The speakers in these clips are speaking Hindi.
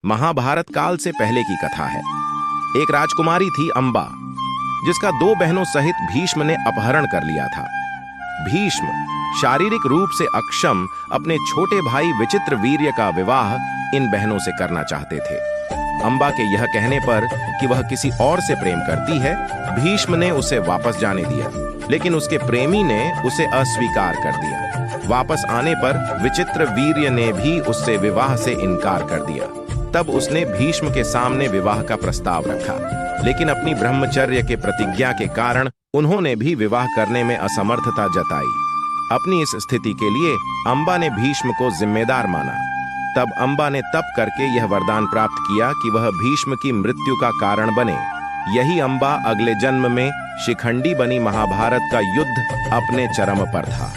महाभारत काल से पहले की कथा है। एक राजकुमारी थी अंबा, जिसका 2 बहनों सहित भीष्म ने अपहरण कर लिया था। भीष्म शारीरिक रूप से अक्षम अपने छोटे भाई विचित्रवीर्य का विवाह इन बहनों से करना चाहते थे। अंबा के यह कहने पर कि वह किसी और से प्रेम करती है, भीष्म ने उसे वापस जाने दिया, लेकिन उसके प्रेमी ने उसे अस्वीकार कर दिया। वापस आने पर विचित्रवीर्य ने भी उससे विवाह से इनकार कर दिया। तब उसने भीष्म के सामने विवाह का प्रस्ताव रखा, लेकिन अपनी ब्रह्मचर्य के प्रतिज्ञा के कारण उन्होंने भी विवाह करने में असमर्थता जताई। अपनी इस स्थिति के लिए अंबा ने भीष्म को जिम्मेदार माना। तब अंबा ने तप करके यह वरदान प्राप्त किया कि वह भीष्म की मृत्यु का कारण बने। यही अंबा अगले जन्म में शिखंडी बनी। महाभारत का युद्ध अपने चरम पर था।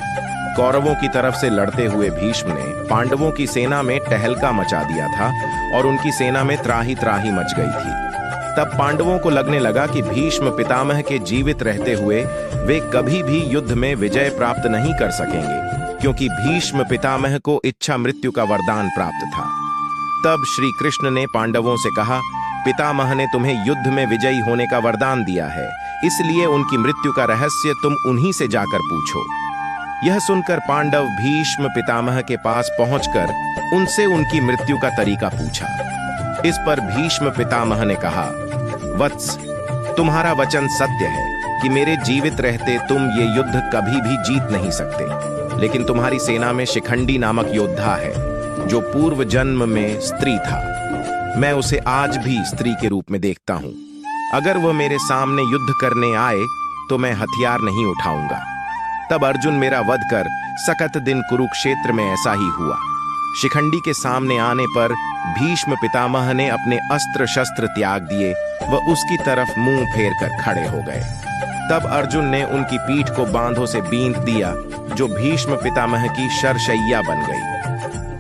कौरवों की तरफ से लड़ते हुए भीष्म ने पांडवों की सेना में टहलका मचा दिया था और उनकी सेना में त्राही त्राही मच गई थी। तब पांडवों को लगने लगा कि भीष्म पितामह के जीवित रहते हुए वे कभी भी युद्ध में विजय प्राप्त नहीं कर सकेंगे, क्योंकि भीष्म पितामह को इच्छा मृत्यु का वरदान प्राप्त था। तब श्री कृष्ण ने पांडवों से कहा, पितामह ने तुम्हें युद्ध में विजयी होने का वरदान दिया है, इसलिए उनकी मृत्यु का रहस्य तुम उन्हीं से जाकर पूछो। यह सुनकर पांडव भीष्म पितामह के पास पहुंचकर उनसे उनकी मृत्यु का तरीका पूछा। इस पर भीष्म पितामह ने कहा, वत्स, तुम्हारा वचन सत्य है कि मेरे जीवित रहते तुम ये युद्ध कभी भी जीत नहीं सकते, लेकिन तुम्हारी सेना में शिखंडी नामक योद्धा है, जो पूर्व जन्म में स्त्री था। मैं उसे आज भी स्त्री के रूप में देखता हूं। अगर वह मेरे सामने युद्ध करने आए तो मैं हथियार नहीं उठाऊंगा। तब अर्जुन मेरा वध कर सकत दिन कुरुक्षेत्र में ऐसा ही हुआ। शिखंडी के सामने आने पर भीष्म पितामह ने अपने अस्त्र शस्त्र त्याग दिए व उसकी तरफ मुंह फेर कर खड़े हो गए। तब अर्जुन ने उनकी पीठ को बांधों से बींध दिया, जो भीष्म पितामह की शरशैया बन गई।